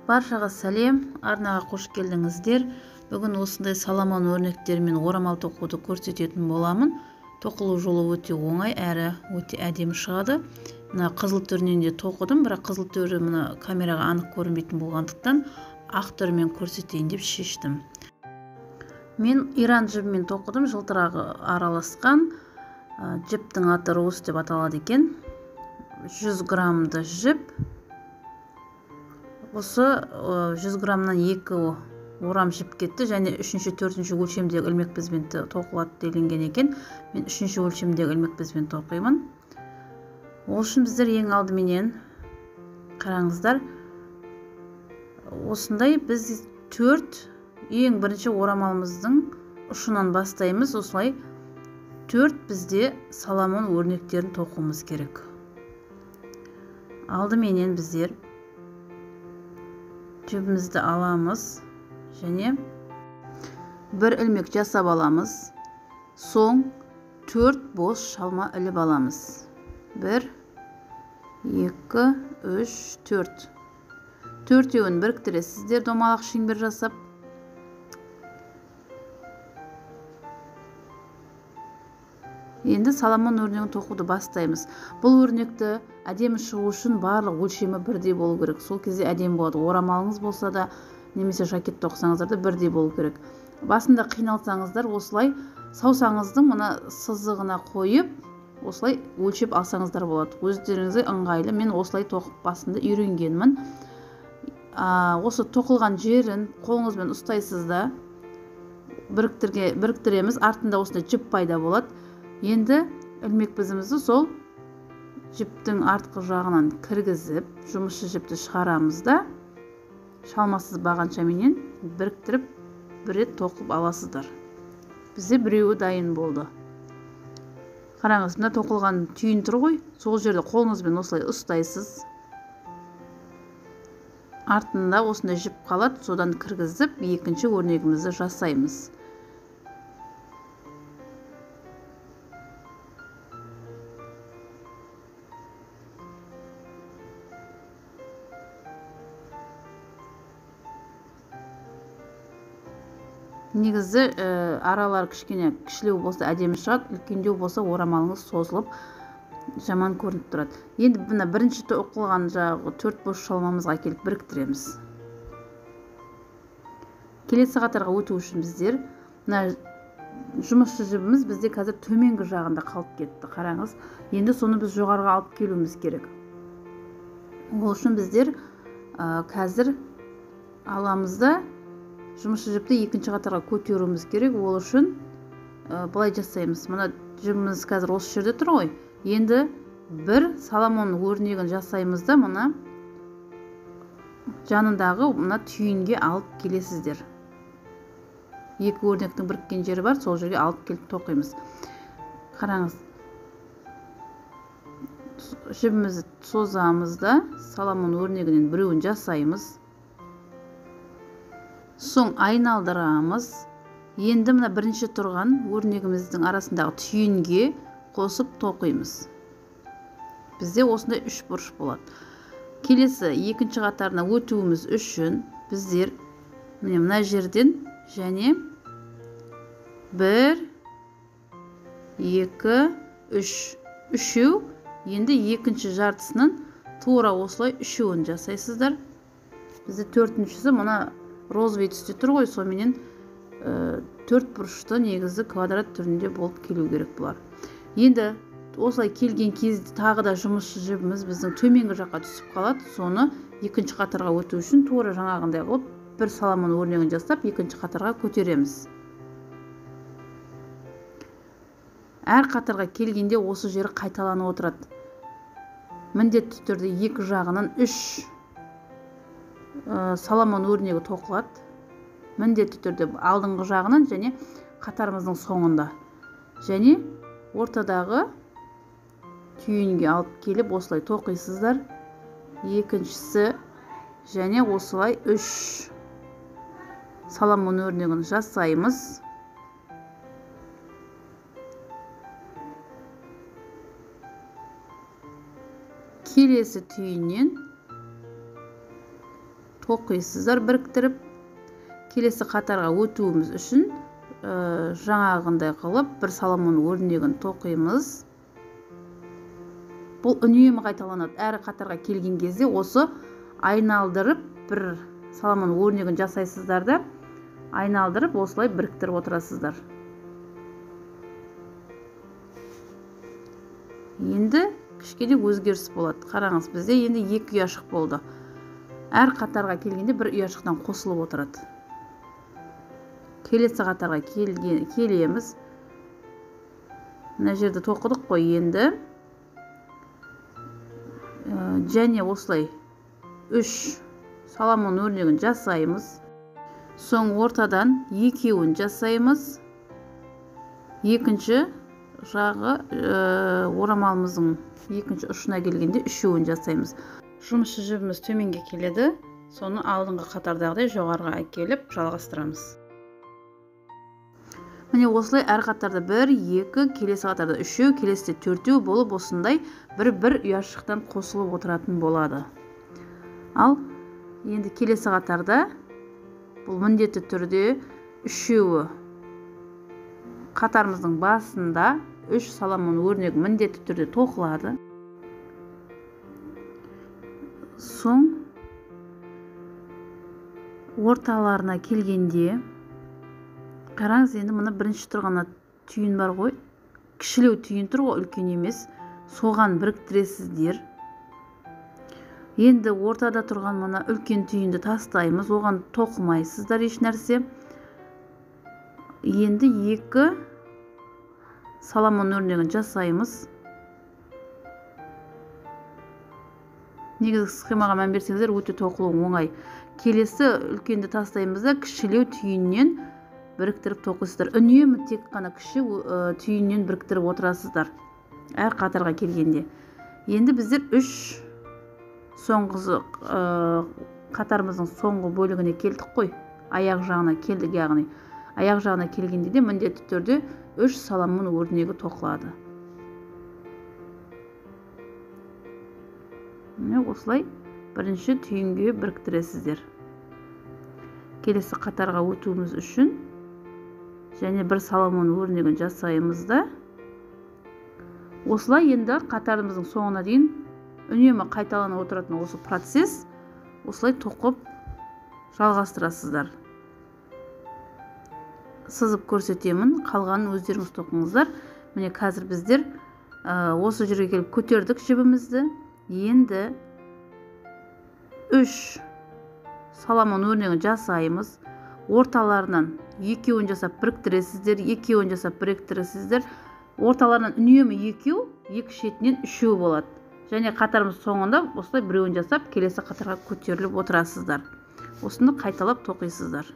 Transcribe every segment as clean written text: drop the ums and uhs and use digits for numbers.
Баршаға сәлем, арнаға қош келдіңіздер. Бүгін осындай саламан өрнектермен орамал тоқуды көрсететін боламын. Тоқылу жолы өте оңай әрі өте әдемі шығады. Мына қызыл түрінен де тоқыдым, бірақ қызыл түрі мына камераға анық көрінбейтін болғандықтан ақ түрімен көрсетейін деп шештім. Мен иран жібімен тоқыдым, жылтырағы араласқан. Жіптің аты роз деп аталады екен. 100 граммды жіп. Осы 100 граммнан 2 орам жіп кетті, және 3-4 өлшемдегі ілмек бізбен тоқылады делінген екен. Мен 3 өлшемдегі ілмек бізбен тоқимын. Ол үшін біздер ең алдыменен қараңыздар, осындай біз 4 ең бірінші орамалымыздың ұшынан бастаймыз. Осылай 4 бізде саламон өрнектерін тоқуымыз керек. Алдыменен біздер жібімізді аламыз және бір ілмек жасап аламыз. Соң 4 бос шалма іліп аламыз. 1, 2, 3, 4. Төртеуін біріктіресіздер домалақ шеңбер жасап. Енді саламон өрнегін тоқуды бастаймыз. Бұл өрнекті әдемі шығу үшін барлық өлшемі бірдей болу керек. Сол кезде әдемі болады. Орамалыңыз болса да, немесе жакет тоқсаңыздар да бірдей болу керек. Басында қиналсаңыздар, осылай саусаңыздың мына сызығына қойып, осылай өлшеп алсаңыздар болады. Өздеріңізге ыңғайлы. Мен осылай тоқып басында үйренгенмін. Осы тоқылған жерін қолыңызбен ұстайсыз да, біріктіреміз. Артында осындай жіп пайда болады. Енді ілмек бізімізді сол жіптің артқы жағынан кіргізіп, жұмысшы жіпті шығарамыз да, шалмасыз бағаншаменен біріктіріп, бір рет тоқып аласыздар. Бізде біреуі дайын болды. Қараңыз, мына тоқылған түйін тұр ғой, сол жерде қолыңызбен осылай ұстайсыз. Артында осындай жіп қалады, содан кіргізіп, екінші өрнегімізді жасаймыз. Негізі аралар кішілеу болса әдемі шығады, үлкендеу болса орамалыңыз созылып жаман көрініп тұрады. Енді мына бірінші тоқылған жағы 4 бос шалмамызға келіп біріктіреміз. Келесі қатарға өту үшін біздер мына жұмысшы жібіміз бізде қазір төменгі жағында қалып кетті. Қараңыз, енді соны біз жоғарыға алып келуіміз керек. Ол үшін біздер қазір аламызда жұмысшы жіпті екінші қатарға көтеруіміз керек. Ол үшін былай жасаймыз. Мына жібіміз қазір осы жерде тұр ғой. Енді бір саламон өрнегін жасаймыз да, мына жанындағы мына түйінге алып келесіздер. Екі өрнектің біріккен жері бар, сол жерге алып келіп тоқимыз. Қараңыз, жібімізді созамыз да, саламон өрнегінен біреуін жасаймыз. Соң айналдырамыз. Енді мына бірінші тұрған өрнегіміздің арасындағы түйінге қосып тоқимыз. Бізде осындай 3 бұрыш болады. Келесі екінші қатарына өтуіміз үшін біздер мына жерден және 1, 2, 3. Үшеу, енді екінші жартысының тура осылай үшеуін жасайсыздар. Бізде төртіншісі мына розовый түсте тұр ғой, соменен 4 бұрышты негізі квадрат түрінде болып келу керек бұлар. Енді осылай келген кезде тағы да жұмысшы жібіміз біздің төменгі жаққа түсіп қалады. Соны екінші қатарға өту үшін тура жаңағындай қылып бір саламон өрнегін жасап, екінші қатарға көтереміз. Әр қатарға келгенде осы жері қайталанып отырады. Міндетті түрде екі жағынан 3 саламон өрнегі тоқылады. Міндетті түрде алдыңғы жағынан және қатарымыздың соңында. Және ортадағы түйінге алып келіп осылай тоқисыздар. Екіншісі және осылай 3 саламон өрнегін жасаймыз. Келесі түйіннен тоқисыздар біріктіріп. Келесі қатарға өтуіміз үшін жаңағындай қылып бір соломон өрнегін тоқимыз. Бұл үнемі қайталанады. Әр қатарға келген кезде осы айналдырып бір соломон өрнегін жасайсыздар да, айналдырып осылай біріктіріп отырасыздар. Енді кішкене өзгеріс болады. Қараңыз, бізде енді 2 ұяшық болды. Әр қатарға келгенде бір ұяшықтан қосылып отырады. Келесі қатарға келеміз. Мына жерде тоқыдық қой енді. Және осылай 3 соломон өрнегін жасаймыз. Соң ортадан екеуін жасаймыз. Екінші жағы орамалымыздың екінші ұшына келгенде үшеуін жасаймыз. Жұмысшы жібіміз төменге келеді. Соны алдыңғы қатардағыдай жоғарыға әкеліп жалғастырамыз. Міне осылай әр қатарда 1, 2, келесі қатарда 3, келесіде 4 болып осындай бір ұяшықтан қосылып отыратын болады. Ал енді келесі қатарда бұл міндетті түрде 3 қатарымыздың басында 3 соломон өрнек міндетті түрде тоқылады. Соң орталарына келгенде қараңыз, енді мына бірінші тұрғанда түйін бар ғой. Кішілеу түйін тұр ғой, үлкен емес. Соған біріктіресіздер. Енді ортада тұрған мына үлкен түйінді тастаймыз. Оған тоқымайсыздар еш нәрсе. Енді 2 соломон өрнегін жасаймыз. Негізгі схемаға мән берсеңіздер, өте тоқылу оңай. Келесі үлкенді тастаймыз да кішілеу түйіннен біріктіріп тоқисыздар. Үнемі тек қана кіші түйіннен біріктіріп отырасыздар. Әр қатарға келгенде. Енді біздер 3 соңғы қатарымыздың соңғы бөлігіне келдік қой. Аяқ жағына келдік, яғни аяқ жағына келгенде де міндетті түрде 3 соломон өрнегі тоқылады. Осылай бірінші түйінге біріктіресіздер. Келесі қатарға өтуіміз үшін және бір соломон өрнегін жасаймыз да. Осылай енді қатарымыздың соңына дейін үнемі қайталанып отыратын осы процесс осылай тоқып жалғастырасыздар. Сызып көрсетемін, қалғанын өздеріңіз тоқыңыздар. Міне қазір біздер осы жерге келіп көтердік жібімізді. Енді 3 соломон өрнегін жасаймыз. Орталарынан екеуін жасап біріктіресіздер, екеуін жасап біріктіресіздер. Орталарынан үнемі екеу, екі шетінен 3 болады. Және қатарымыз соңында осылай біреуін жасап, келесі қатарға көтеріліп отырасыздар. Осыны қайталап тоқисыздар.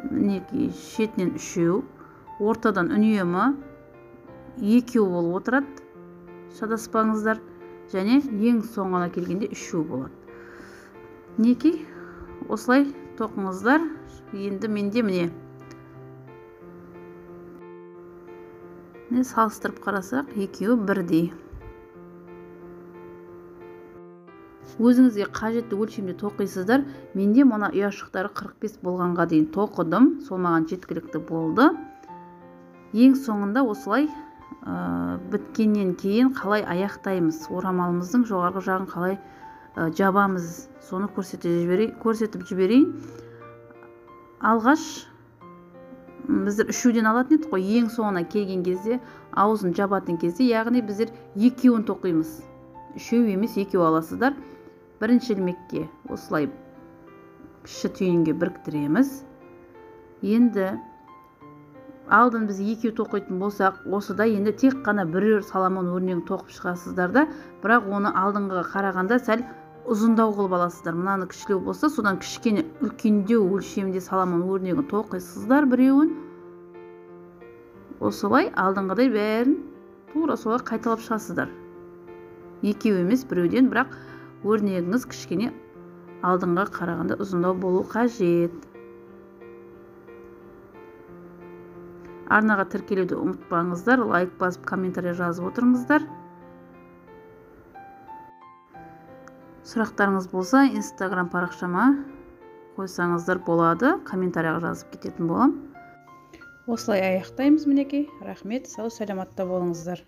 Мінекей, шетінен 3, ортадан үнемі екеу болып отырады. Шадаспаңыздар. Және ең соңына келгенде 3 болады. Мінекей, осылай тоқыңыздар. Енді менде міне. Салыстырып қарасақ, екеуі бірдей. Өзіңізге қажетті өлшемде тоқисыздар. Менде мына ұяшықтары 45 болғанға дейін тоқыдым. Сол маған жеткілікті болды. Ең соңында осылай біткеннен кейін қалай аяқтаймыз, орамалымыздың жоғарғы жағын қалай жабамыз, соны көрсетіп жіберейін. Алғаш біздер 3-ден алатын едік қой, ең соңына келген кезде, аузын жабатын кезде, яғни біздер 2-ін тоқимыз. 3 емес, 2 аласыздар. Бірінші ілмекке осылай кіші түйінге біріктіреміз. Енді алдын біз 2 тоқитын болсақ, осыда енді тек қана бір соломон өрнегін тоқып шығасыздар да, бірақ оны алдыңғыға қарағанда сәл ұзындау қылып аласыздар. Мынаны кішілеу болса, содан кішкене үлкендеу өлшемде соломон өрнегін тоқисыздар біреуін. Осылай алдыңғыдай бәрін тура солай қайталап шығасыздар. 2 емес, біреуден, бірақ өрнегіңіз кішкене алдыңға қарағанда ұзындау болу қажет. Арнаға тіркелуді ұмытпаңыздар, лайк басып, комментарий жазып отырыңыздар. Сұрақтарыңыз болса, Instagram парақшама қойсаңыздар болады, комментарияға жазып кететін болам. Осылай аяқтаймыз мінекей. Рахмет, сау саламатта болыңыздар.